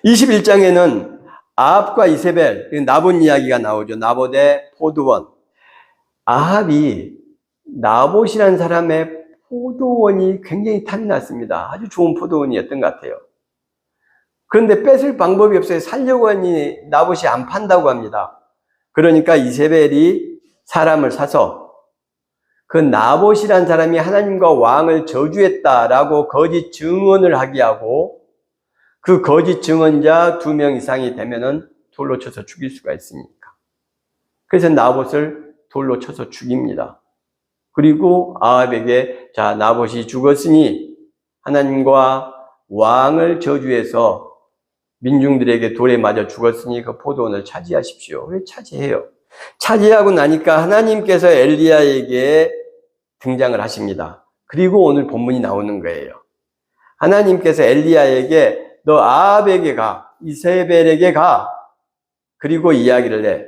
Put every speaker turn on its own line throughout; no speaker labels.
21장에는 아합과 이세벨, 나봇 이야기가 나오죠. 나봇의 포도원. 아합이 나봇이라는 사람의 포도원이 굉장히 탐이 났습니다. 아주 좋은 포도원이었던 것 같아요. 그런데 뺏을 방법이 없어요. 살려고 하니 나봇이 안 판다고 합니다. 그러니까 이세벨이 사람을 사서 그 나봇이라는 사람이 하나님과 왕을 저주했다라고 거짓 증언을 하게 하고, 그 거짓 증언자 2명 이상이 되면은 돌로 쳐서 죽일 수가 있으니까. 그래서 나봇을 돌로 쳐서 죽입니다. 그리고 아합에게, 자, 나봇이 죽었으니 하나님과 왕을 저주해서 민중들에게 돌에 맞아 죽었으니 그 포도원을 차지하십시오. 왜 차지해요? 차지하고 나니까 하나님께서 엘리야에게 등장을 하십니다. 그리고 오늘 본문이 나오는 거예요. 하나님께서 엘리야에게 너 아합에게 가, 이세벨에게 가. 그리고 이야기를 해.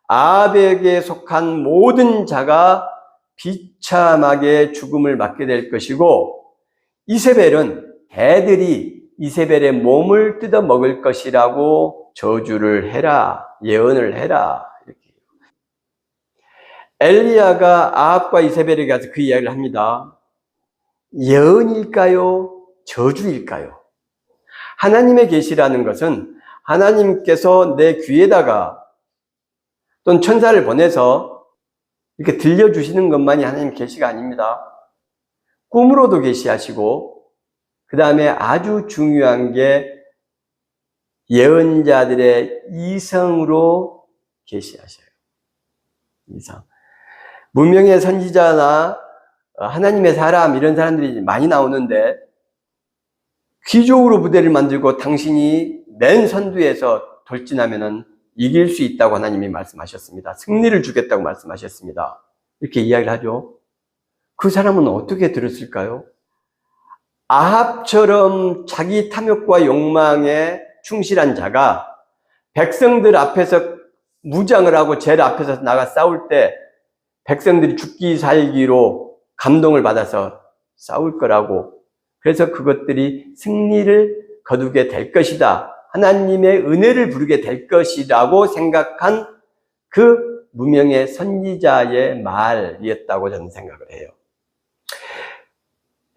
아합에게 속한 모든 자가 비참하게 죽음을 맞게 될 것이고, 이세벨은 애들이 이세벨의 몸을 뜯어 먹을 것이라고 저주를 해라, 예언을 해라. 이렇게. 엘리야가 아합과 이세벨에게 가서 그 이야기를 합니다. 예언일까요? 저주일까요? 하나님의 계시라는 것은 하나님께서 내 귀에다가 또는 천사를 보내서 이렇게 들려주시는 것만이 하나님의 계시가 아닙니다. 꿈으로도 계시하시고, 그 다음에 아주 중요한 게 예언자들의 이성으로 계시하셔요. 이성. 무명의 선지자나 하나님의 사람, 이런 사람들이 많이 나오는데, 귀족으로 부대를 만들고 당신이 맨 선두에서 돌진하면은 이길 수 있다고 하나님이 말씀하셨습니다. 승리를 주겠다고 말씀하셨습니다. 이렇게 이야기를 하죠. 그 사람은 어떻게 들었을까요? 아합처럼 자기 탐욕과 욕망에 충실한 자가 백성들 앞에서 무장을 하고 제일 앞에서 나가 싸울 때 백성들이 죽기 살기로 감동을 받아서 싸울 거라고, 그래서 그것들이 승리를 거두게 될 것이다, 하나님의 은혜를 부르게 될 것이라고 생각한 그 무명의 선지자의 말이었다고 저는 생각을 해요.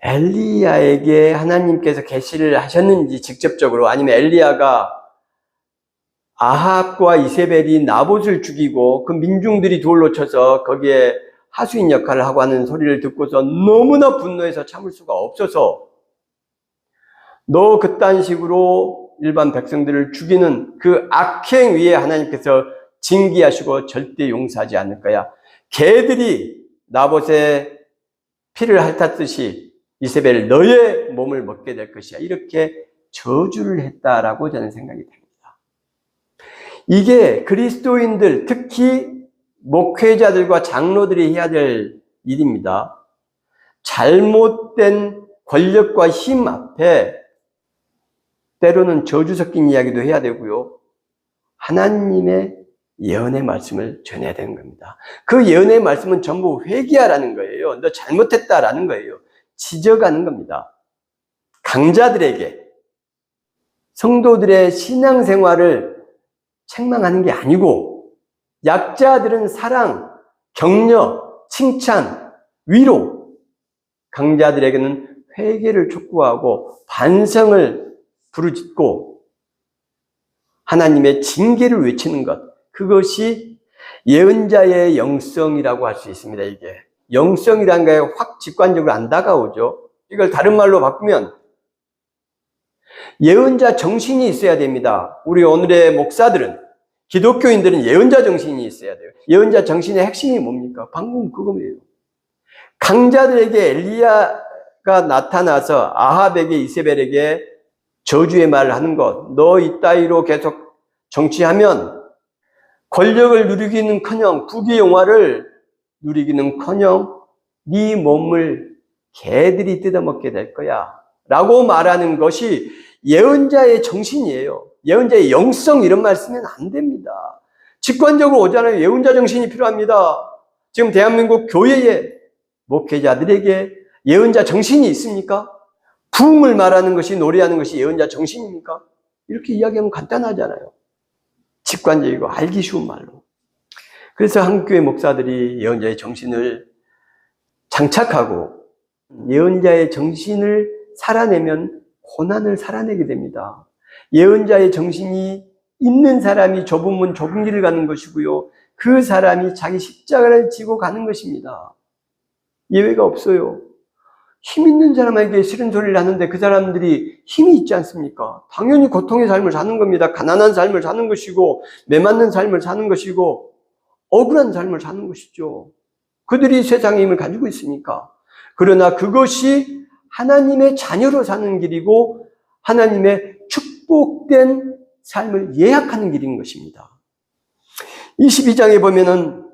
엘리야에게 하나님께서 계시를 하셨는지 직접적으로, 아니면 엘리야가 아합과 이세벨이 나봇을 죽이고 그 민중들이 돌로 쳐서 거기에 하수인 역할을 하고 하는 소리를 듣고서 너무나 분노해서 참을 수가 없어서 너 그딴 식으로 일반 백성들을 죽이는 그 악행 위에 하나님께서 징계하시고 절대 용서하지 않을 거야. 개들이 나봇의 피를 핥았듯이 이세벨 너의 몸을 먹게 될 것이야. 이렇게 저주를 했다라고 저는 생각이 됩니다. 이게 그리스도인들, 특히 목회자들과 장로들이 해야 될 일입니다. 잘못된 권력과 힘 앞에 때로는 저주 섞인 이야기도 해야 되고요. 하나님의 예언의 말씀을 전해야 되는 겁니다. 그 예언의 말씀은 전부 회개하라는 거예요. 너 잘못했다라는 거예요. 지적하는 겁니다. 강자들에게, 성도들의 신앙생활을 책망하는 게 아니고, 약자들은 사랑, 격려, 칭찬, 위로, 강자들에게는 회개를 촉구하고 반성을 부르짖고 하나님의 징계를 외치는 것, 그것이 예언자의 영성이라고 할 수 있습니다. 이게 영성이라는 게 확 직관적으로 안 다가오죠. 이걸 다른 말로 바꾸면 예언자 정신이 있어야 됩니다. 우리 오늘의 목사들은, 기독교인들은 예언자 정신이 있어야 돼요. 예언자 정신의 핵심이 뭡니까? 방금 그거예요. 강자들에게 엘리야가 나타나서 아합에게, 이세벨에게 저주의 말을 하는 것, 너 이따위로 계속 정치하면 권력을 누리기는커녕 부귀영화를 누리기는커녕 네 몸을 개들이 뜯어먹게 될 거야 라고 말하는 것이 예언자의 정신이에요. 예언자의 영성, 이런 말 쓰면 안 됩니다. 직관적으로 오잖아요. 예언자 정신이 필요합니다. 지금 대한민국 교회의 목회자들에게 예언자 정신이 있습니까? 부흥을 말하는 것이, 노래하는 것이 예언자 정신입니까? 이렇게 이야기하면 간단하잖아요. 직관적이고 알기 쉬운 말로. 그래서 한국교회 목사들이 예언자의 정신을 장착하고 예언자의 정신을 살아내면 고난을 살아내게 됩니다. 예언자의 정신이 있는 사람이 좁은 문 좁은 길을 가는 것이고요. 그 사람이 자기 십자가를 지고 가는 것입니다. 예외가 없어요. 힘 있는 사람에게 싫은 소리를 하는데 그 사람들이 힘이 있지 않습니까? 당연히 고통의 삶을 사는 겁니다. 가난한 삶을 사는 것이고 매맞는 삶을 사는 것이고 억울한 삶을 사는 것이죠. 그들이 세상의 힘을 가지고 있으니까. 그러나 그것이 하나님의 자녀로 사는 길이고 하나님의 축복된 삶을 예약하는 길인 것입니다. 22장에 보면은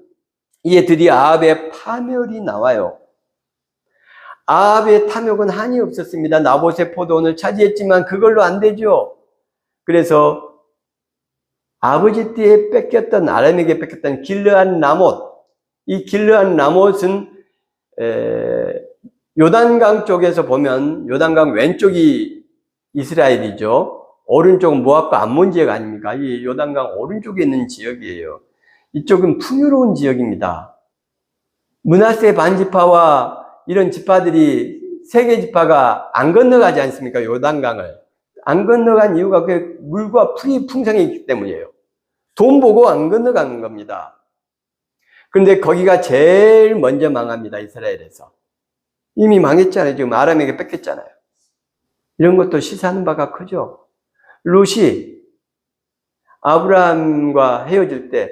이에 드디어 아합의 파멸이 나와요. 아합의 탐욕은 한이 없었습니다. 나봇의 포도원을 차지했지만 그걸로 안 되죠. 그래서 아버지 때에 뺏겼던, 아람에게 뺏겼던 길르앗 라못, 이 길르앗 라못은 요단강 쪽에서 보면 요단강 왼쪽이 이스라엘이죠. 오른쪽은 모압과 암몬 지역 아닙니까? 이 요단강 오른쪽에 있는 지역이에요. 이쪽은 풍요로운 지역입니다. 므낫세 반지파와 이런 지파들이 세 개 지파가 안 건너가지 않습니까? 요단강을. 안 건너간 이유가 그 물과 풀이 풍성했기 때문이에요. 돈 보고 안 건너가는 겁니다. 그런데 거기가 제일 먼저 망합니다. 이스라엘에서. 이미 망했잖아요. 지금 아람에게 뺏겼잖아요. 이런 것도 시사하는 바가 크죠. 롯이 아브라함과 헤어질 때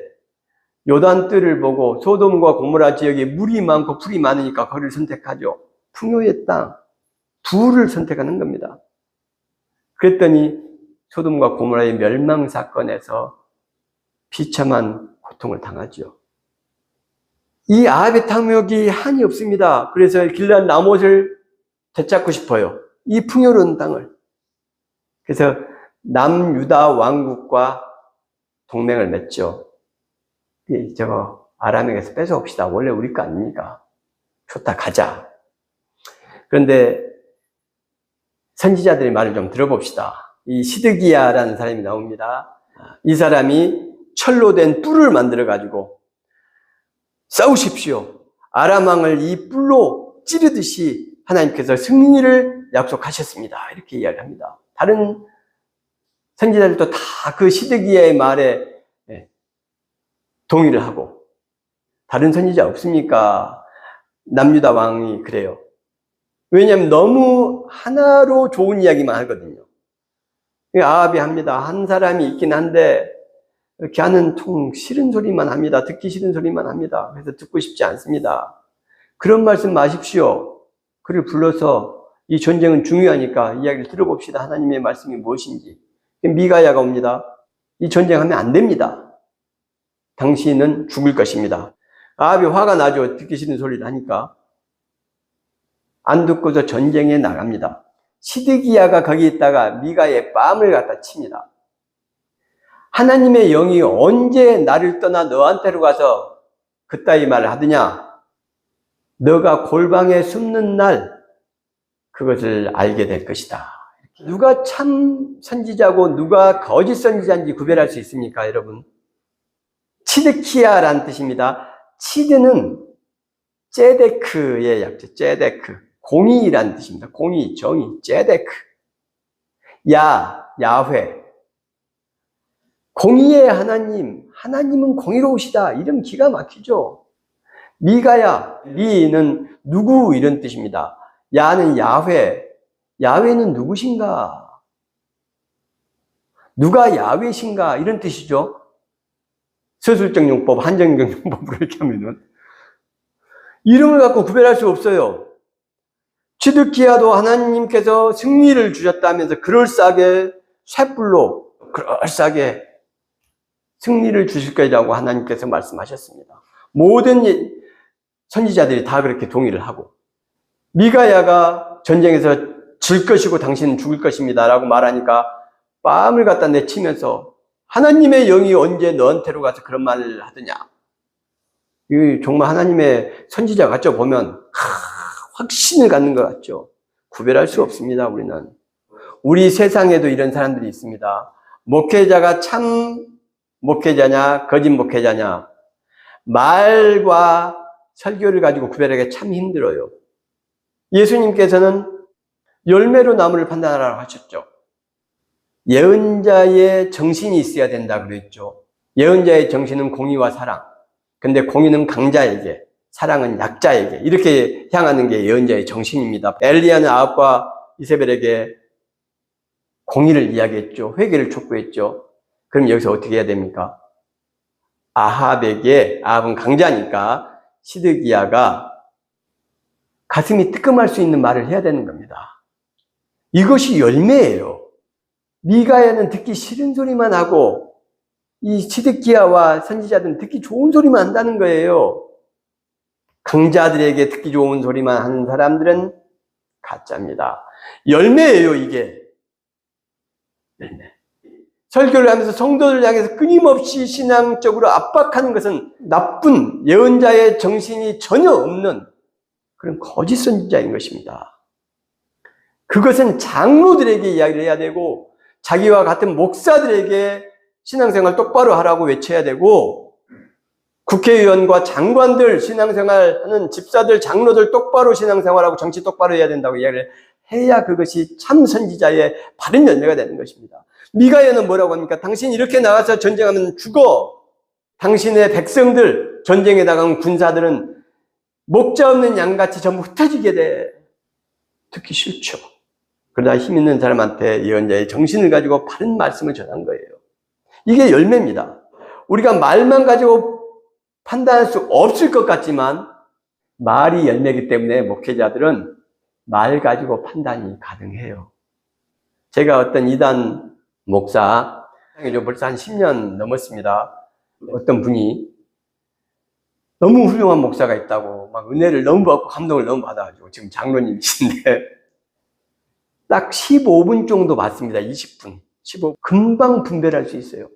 요단뜰을 보고 소돔과 고모라 지역에 물이 많고 풀이 많으니까 거기를 선택하죠. 풍요의 땅, 부를 선택하는 겁니다. 그랬더니 소돔과 고모라의 멸망 사건에서 비참한 고통을 당하죠. 이 아합의 탐욕이 한이 없습니다. 그래서 길르앗 라못을 되찾고 싶어요. 이 풍요로운 땅을. 그래서 남유다 왕국과 동맹을 맺죠. 저거 아람에게서 뺏어옵시다. 원래 우리 거 아닙니까? 좋다, 가자. 그런데 선지자들의 말을 좀 들어봅시다. 이 시드기야라는 사람이 나옵니다. 이 사람이 철로 된 뿔을 만들어가지고 싸우십시오. 아람 왕을 이 뿔로 찌르듯이 하나님께서 승리를 약속하셨습니다. 이렇게 이야기합니다. 다른 선지자들도 다 그 시드기야의 말에 동의를 하고, 다른 선지자 없습니까? 남유다 왕이 그래요. 왜냐하면 너무 하나로 좋은 이야기만 하거든요. 아합이 합니다. 한 사람이 있긴 한데 걔는 통 싫은 소리만 합니다. 듣기 싫은 소리만 합니다. 그래서 듣고 싶지 않습니다. 그런 말씀 마십시오. 그를 불러서 이 전쟁은 중요하니까 이야기를 들어봅시다. 하나님의 말씀이 무엇인지. 미가야가 옵니다. 이 전쟁하면 안 됩니다. 당신은 죽을 것입니다. 아합이 화가 나죠. 듣기 싫은 소리를 하니까. 안 듣고서 전쟁에 나갑니다. 시드기야가 거기 있다가 미가의 뺨을 갖다 칩니다. 하나님의 영이 언제 나를 떠나 너한테로 가서 그따위 말을 하느냐? 너가 골방에 숨는 날 그것을 알게 될 것이다. 누가 참 선지자고 누가 거짓 선지자인지 구별할 수 있습니까, 여러분? 치드키야라는 뜻입니다. 치드는 제데크의 약자, 제데크. 공의라는 뜻입니다. 공의, 정의, 제데크. 야훼. 공의의 하나님, 하나님은 공의로우시다. 이름 기가 막히죠. 미가야, 미는 누구 이런 뜻입니다. 야는 야훼. 야훼는 누구신가? 누가 야훼신가? 이런 뜻이죠. 서술적 용법, 한정적 용법으로 이렇게 하면은 이름을 갖고 구별할 수 없어요. 치드키야도 하나님께서 승리를 주셨다면서 그럴싸하게 쇳불로 그럴싸하게 승리를 주실 거라고 하나님께서 말씀하셨습니다. 모든 선지자들이 다 그렇게 동의를 하고, 미가야가 전쟁에서 질 것이고 당신은 죽을 것입니다 라고 말하니까 뺨을 갖다 내치면서 하나님의 영이 언제 너한테로 가서 그런 말을 하더냐. 이거 정말 하나님의 선지자 같죠? 보면 확신을 갖는 것 같죠? 구별할 수 없습니다, 우리는. 우리 세상에도 이런 사람들이 있습니다. 목회자가 참 목회자냐, 거짓 목회자냐, 말과 설교를 가지고 구별하기가 참 힘들어요. 예수님께서는 열매로 나무를 판단하라고 하셨죠. 예언자의 정신이 있어야 된다고 그랬죠. 예언자의 정신은 공의와 사랑. 근데 공의는 강자에게, 사랑은 약자에게 이렇게 향하는 게 예언자의 정신입니다. 엘리야는 아합과 이세벨에게 공의를 이야기했죠. 회개를 촉구했죠. 그럼 여기서 어떻게 해야 됩니까? 아합은 강자니까 시드기야가 가슴이 뜨끔할 수 있는 말을 해야 되는 겁니다. 이것이 열매예요. 미가야는 듣기 싫은 소리만 하고 이 시드기야와 선지자들은 듣기 좋은 소리만 한다는 거예요. 강자들에게 듣기 좋은 소리만 하는 사람들은 가짜입니다. 열매예요, 이게. 열매. 설교를 하면서 성도들 향해서 끊임없이 신앙적으로 압박하는 것은 나쁜 예언자의 정신이 전혀 없는 그런 거짓 선지자인 것입니다. 그것은 장로들에게 이야기를 해야 되고 자기와 같은 목사들에게 신앙생활 똑바로 하라고 외쳐야 되고 국회의원과 장관들 신앙생활하는 집사들, 장로들 똑바로 신앙생활하고 정치 똑바로 해야 된다고 이야기를 해야 그것이 참 선지자의 바른 열매가 되는 것입니다. 미가야는 뭐라고 합니까? 당신 이렇게 나가서 전쟁하면 죽어. 당신의 백성들, 전쟁에 나간 군사들은 목자 없는 양같이 전부 흩어지게 돼. 듣기 싫죠. 그러나 힘 있는 사람한테 예언자의 정신을 가지고 바른 말씀을 전한 거예요. 이게 열매입니다. 우리가 말만 가지고 판단할 수 없을 것 같지만 말이 열매이기 때문에 목회자들은 말 가지고 판단이 가능해요. 제가 어떤 이단 목사, 벌써 한 10년 넘었습니다. 어떤 분이 너무 훌륭한 목사가 있다고 막 은혜를 너무 받고 감동을 너무 받아가지고 지금 장로님이신데 딱 15분 정도 받습니다. 20분. 15분. 금방 분별할 수 있어요.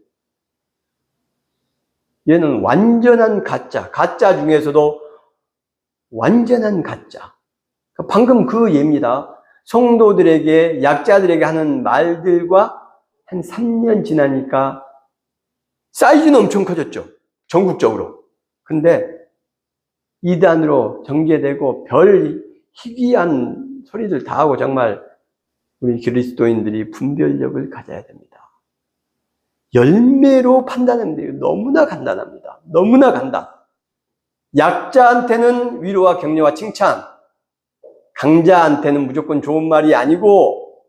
얘는 완전한 가짜 중에서도 완전한 가짜. 방금 그 예입니다. 성도들에게, 약자들에게 하는 말들과 한 3년 지나니까 사이즈는 엄청 커졌죠. 전국적으로. 근데 이단으로 정죄되고 별 희귀한 소리들 다 하고 정말 우리 그리스도인들이 분별력을 가져야 됩니다. 열매로 판단하면 돼요. 너무나 간단합니다. 너무나 간단. 약자한테는 위로와 격려와 칭찬, 강자한테는 무조건 좋은 말이 아니고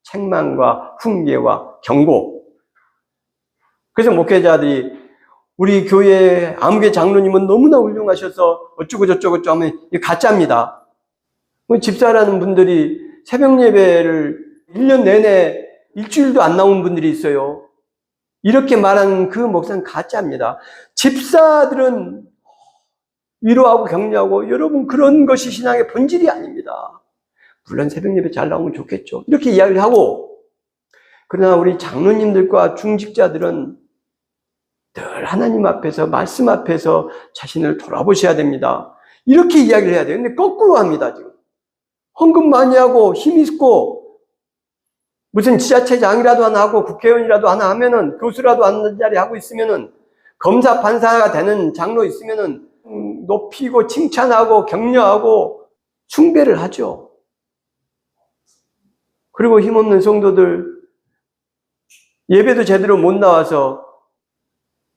책망과 훈계와 경고. 그래서 목회자들이 우리 교회 아무개 장로님은 너무나 훌륭하셔서 어쩌고 저쩌고 하면 가짜입니다. 집사라는 분들이 새벽 예배를 1년 내내 일주일도 안 나온 분들이 있어요. 이렇게 말하는 그 목사는 가짜입니다. 집사들은 위로하고 격려하고 여러분 그런 것이 신앙의 본질이 아닙니다. 물론 새벽 예배 잘 나오면 좋겠죠. 이렇게 이야기를 하고 그러나 우리 장로님들과 중직자들은 늘 하나님 앞에서 말씀 앞에서 자신을 돌아보셔야 됩니다. 이렇게 이야기를 해야 돼요. 근데 거꾸로 합니다. 지금 헌금 많이 하고 힘 있고 무슨 지자체장이라도 하나 하고 국회의원이라도 하나 하면은 교수라도 하는 자리 하고 있으면은 검사 판사가 되는 장로 있으면은 높이고 칭찬하고 격려하고 숭배를 하죠. 그리고 힘없는 성도들 예배도 제대로 못 나와서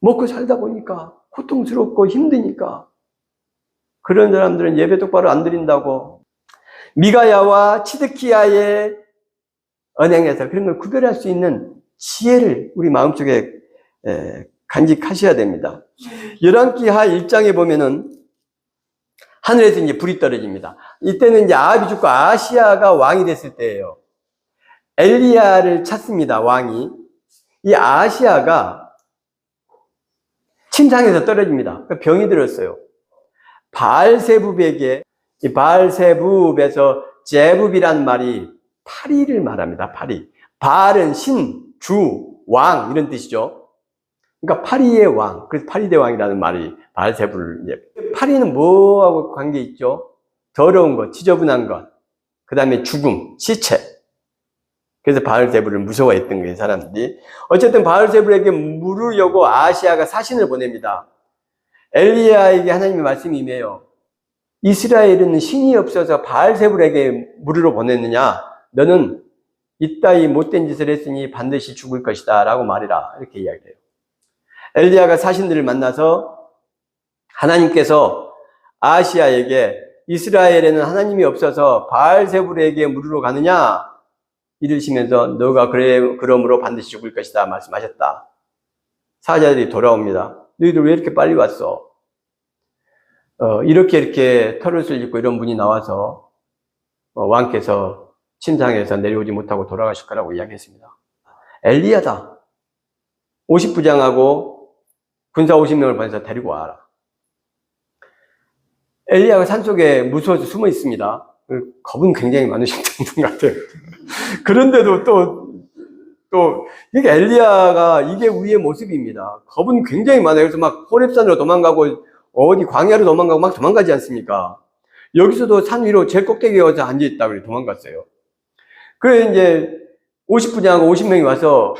먹고 살다 보니까 고통스럽고 힘드니까 그런 사람들은 예배 똑바로 안 드린다고 미가야와 치드키야의 언행에서 그런 걸 구별할 수 있는 지혜를 우리 마음속에 간직하셔야 됩니다. 열왕기하 1장에 보면은 하늘에서 이제 불이 떨어집니다. 이때는 이제 아합이 죽고 아하시야가 왕이 됐을 때예요. 엘리야를 찾습니다. 왕이. 이 아하시야가 침상에서 떨어집니다. 병이 들었어요. 바알세붑에게 이 바알세붑에서 제붑이란 말이 파리를 말합니다. 파리. 바알은 신, 주, 왕 이런 뜻이죠. 그러니까 파리의 왕. 그래서 파리대왕이라는 말이 바알세붑을. 파리는 뭐하고 관계 있죠? 더러운 것, 지저분한 것. 그 다음에 죽음, 시체. 그래서 바알세불을 무서워했던 거예요, 사람들이. 어쨌든 바알세불에게 물으려고 아하시아가 사신을 보냅니다. 엘리야에게 하나님의 말씀이 임해요. 이스라엘은 신이 없어서 바알세불에게 물으러 보냈느냐? 너는 이따위 못된 짓을 했으니 반드시 죽을 것이다 라고 말해라. 이렇게 이야기해요. 엘리야가 사신들을 만나서 하나님께서 아하시아에게 이스라엘에는 하나님이 없어서 바알세불에게 물으러 가느냐? 이르시면서 너가 그러므로 반드시 죽을 것이다 말씀하셨다. 사자들이 돌아옵니다. 너희들 왜 이렇게 빨리 왔어? 이렇게 털옷을 입고 이런 분이 나와서 왕께서 침상에서 내려오지 못하고 돌아가실 거라고 이야기했습니다. 엘리야다. 50부장하고 군사 50명을 보내서 데리고 와라. 엘리야가 산속에 무서워서 숨어 있습니다. 겁은 굉장히 많으셨던 분 같아요. 그런데도 이게 엘리야가 이게 우리의 모습입니다. 겁은 굉장히 많아요. 그래서 막 호렙산으로 도망가고 어디 광야로 도망가고 막 도망가지 않습니까? 여기서도 산 위로 제일 꼭대기에 와서 앉아있다 그래 도망갔어요. 그래 이제 50부장하고 50명이 와서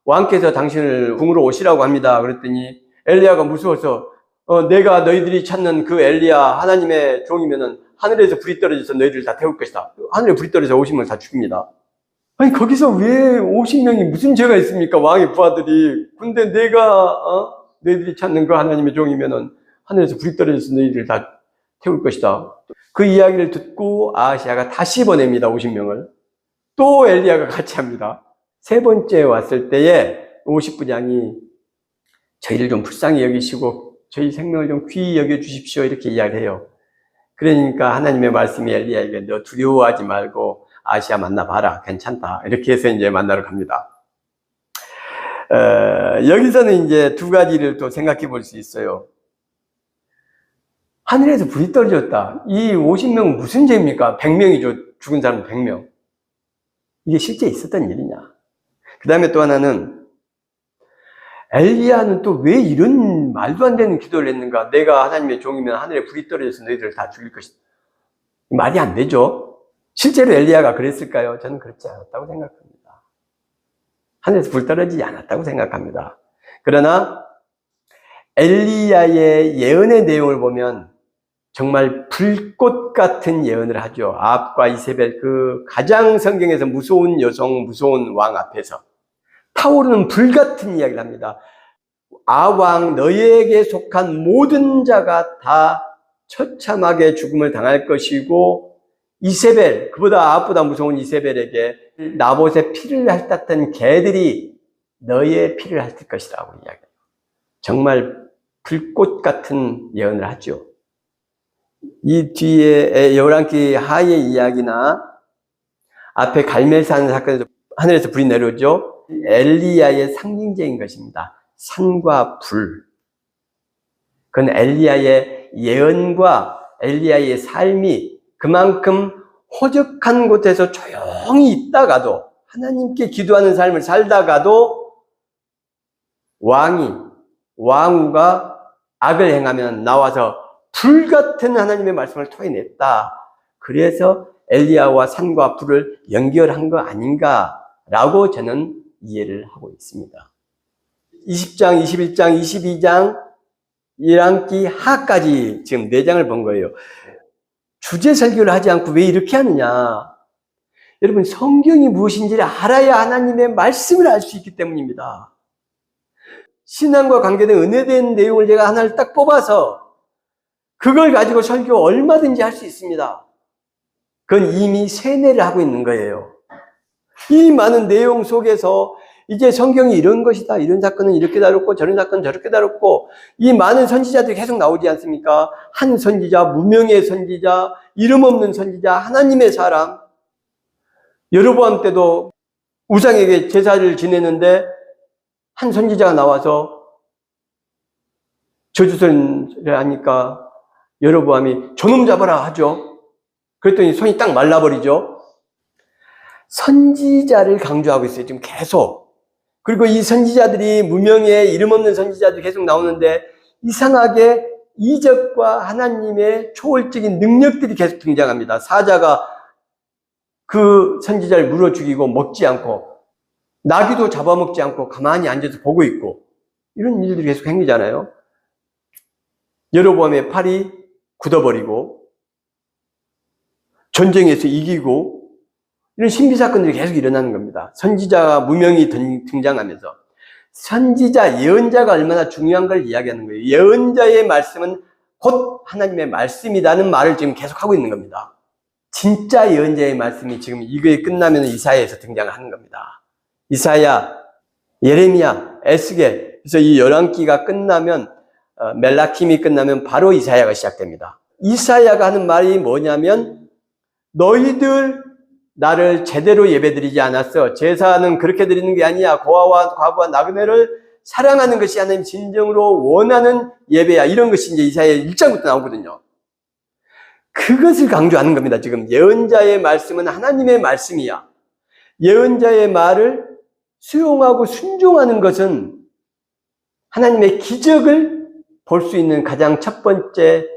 왕께서 당신을 궁으로 오시라고 합니다. 그랬더니 엘리야가 무서워서 내가 너희들이 찾는 그 엘리야 하나님의 종이면은 하늘에서 불이 떨어져서 너희들을 다 태울 것이다. 하늘에 불이 떨어져서 50명을 다 죽입니다. 아니 거기서 왜 50명이 무슨 죄가 있습니까? 왕의 부하들이. 근데 내가 너희들이 찾는 그 하나님의 종이면은 하늘에서 불이 떨어져서 너희들을 다 태울 것이다. 그 이야기를 듣고 아하시아가 다시 보냅니다. 50명을. 또 엘리야가 같이 합니다. 세 번째 왔을 때에 50부장이 저희를 좀 불쌍히 여기시고 저희 생명을 좀 귀히 여겨주십시오. 이렇게 이야기해요. 그러니까 하나님의 말씀이 엘리야에게 너 두려워하지 말고 아하시아 만나봐라. 괜찮다. 이렇게 해서 이제 만나러 갑니다. 여기서는 이제 두 가지를 또 생각해 볼 수 있어요. 하늘에서 불이 떨어졌다. 이 50명은 무슨 죄입니까? 100명이죠. 죽은 사람 100명. 이게 실제 있었던 일이냐. 그 다음에 또 하나는 엘리야는 또 왜 이런 말도 안 되는 기도를 했는가? 내가 하나님의 종이면 하늘에 불이 떨어져서 너희들을 다 죽일 것이다. 말이 안 되죠. 실제로 엘리야가 그랬을까요? 저는 그렇지 않았다고 생각합니다. 하늘에서 불 떨어지지 않았다고 생각합니다. 그러나 엘리야의 예언의 내용을 보면 정말 불꽃 같은 예언을 하죠. 아합과 이세벨, 그 가장 성경에서 무서운 여성, 무서운 왕 앞에서 타오르는 불 같은 이야기를 합니다. 아왕 너희에게 속한 모든 자가 다 처참하게 죽음을 당할 것이고 이세벨, 그보다 아합보다 무서운 이세벨에게 나봇의 피를 핥았던 개들이 너희의 피를 핥을 것이라고 이야기해요. 정말 불꽃 같은 예언을 하죠. 이 뒤에 열왕기 하의 이야기나 앞에 갈멜산 사건에서 하늘에서 불이 내려오죠. 엘리야의 상징적인 것입니다. 산과 불. 그건 엘리야의 예언과 엘리야의 삶이 그만큼 호적한 곳에서 조용히 있다가도 하나님께 기도하는 삶을 살다가도 왕후가 악을 행하면 나와서 불같은 하나님의 말씀을 토해냈다. 그래서 엘리야와 산과 불을 연결한 거 아닌가라고 저는 이해를 하고 있습니다. 20장, 21장, 22장, 1왕기 하까지 지금 4장을 본 거예요. 주제 설교를 하지 않고 왜 이렇게 하느냐? 여러분, 성경이 무엇인지를 알아야 하나님의 말씀을 알 수 있기 때문입니다. 신앙과 관계된 은혜된 내용을 제가 하나를 딱 뽑아서 그걸 가지고 설교 얼마든지 할 수 있습니다. 그건 이미 세뇌를 하고 있는 거예요. 이 많은 내용 속에서 이제 성경이 이런 것이다. 이런 사건은 이렇게 다뤘고 저런 사건은 저렇게 다뤘고 이 많은 선지자들이 계속 나오지 않습니까? 한 선지자, 무명의 선지자, 이름 없는 선지자, 하나님의 사람. 여로보암 때도 우상에게 제사를 지내는데 한 선지자가 나와서 저주를 하니까 여로보암이 저놈 잡아라 하죠. 그랬더니 손이 딱 말라버리죠. 선지자를 강조하고 있어요. 지금 계속. 그리고 이 선지자들이 무명의 이름 없는 선지자들이 계속 나오는데 이상하게 이적과 하나님의 초월적인 능력들이 계속 등장합니다. 사자가 그 선지자를 물어 죽이고 먹지 않고 나귀도 잡아먹지 않고 가만히 앉아서 보고 있고 이런 일들이 계속 생기잖아요. 여로보암의 팔이 굳어버리고 전쟁에서 이기고 이런 신비사건들이 계속 일어나는 겁니다. 선지자가 무명히 등장하면서 선지자, 예언자가 얼마나 중요한 걸 이야기하는 거예요. 예언자의 말씀은 곧 하나님의 말씀이라는 말을 지금 계속 하고 있는 겁니다. 진짜 예언자의 말씀이 지금 이거에 끝나면 이사야에서 등장하는 겁니다. 이사야, 예레미야, 에스겔. 그래서 이 11기가 끝나면 멜라킴이 끝나면 바로 이사야가 시작됩니다. 이사야가 하는 말이 뭐냐면 너희들 나를 제대로 예배드리지 않았어. 제사는 그렇게 드리는 게 아니야. 고아와 과부와 나그네를 사랑하는 것이 하나님 진정으로 원하는 예배야. 이런 것이 이제 이사야 1장부터 나오거든요. 그것을 강조하는 겁니다. 지금 예언자의 말씀은 하나님의 말씀이야. 예언자의 말을 수용하고 순종하는 것은 하나님의 기적을 볼 수 있는 가장 첫 번째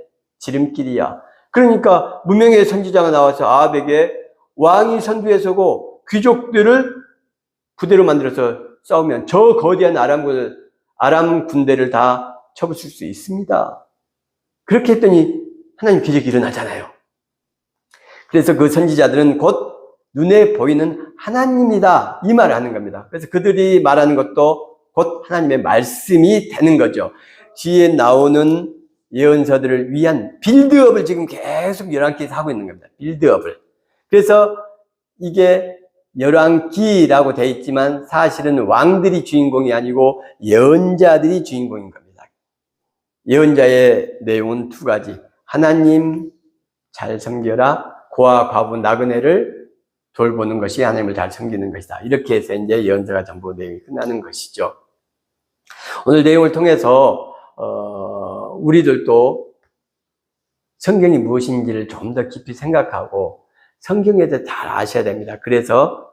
지름길이야. 그러니까 무명의 선지자가 나와서 아합에게 왕이 선두에 서고 귀족들을 부대로 만들어서 싸우면 저 거대한 아람 군대를 다 쳐부술 수 있습니다. 그렇게 했더니 하나님 기적이 일어나잖아요. 그래서 그 선지자들은 곧 눈에 보이는 하나님이다 이 말을 하는 겁니다. 그래서 그들이 말하는 것도 곧 하나님의 말씀이 되는 거죠. 뒤에 나오는 예언서들을 위한 빌드업을 지금 계속 11기에서 하고 있는 겁니다. 빌드업을. 그래서 이게 열왕기라고 되어 있지만 사실은 왕들이 주인공이 아니고 예언자들이 주인공인 겁니다. 예언자의 내용은 두 가지. 하나님 잘 섬겨라. 고아, 과부, 나그네를 돌보는 것이 하나님을 잘 섬기는 것이다. 이렇게 해서 이제 예언서가 전부 내용이 끝나는 것이죠. 오늘 내용을 통해서 우리들도 성경이 무엇인지를 좀 더 깊이 생각하고 성경에 대해 잘 아셔야 됩니다. 그래서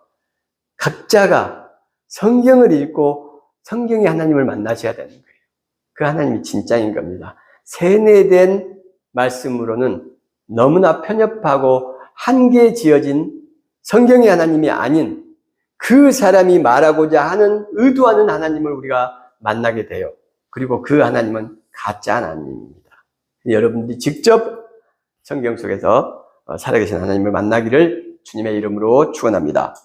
각자가 성경을 읽고 성경의 하나님을 만나셔야 되는 거예요. 그 하나님이 진짜인 겁니다. 세뇌된 말씀으로는 너무나 편협하고 한계에 지어진 성경의 하나님이 아닌 그 사람이 말하고자 하는 의도하는 하나님을 우리가 만나게 돼요. 그리고 그 하나님은 가짜 하나님입니다. 여러분들이 직접 성경 속에서 살아계신 하나님을 만나기를 주님의 이름으로 축원합니다.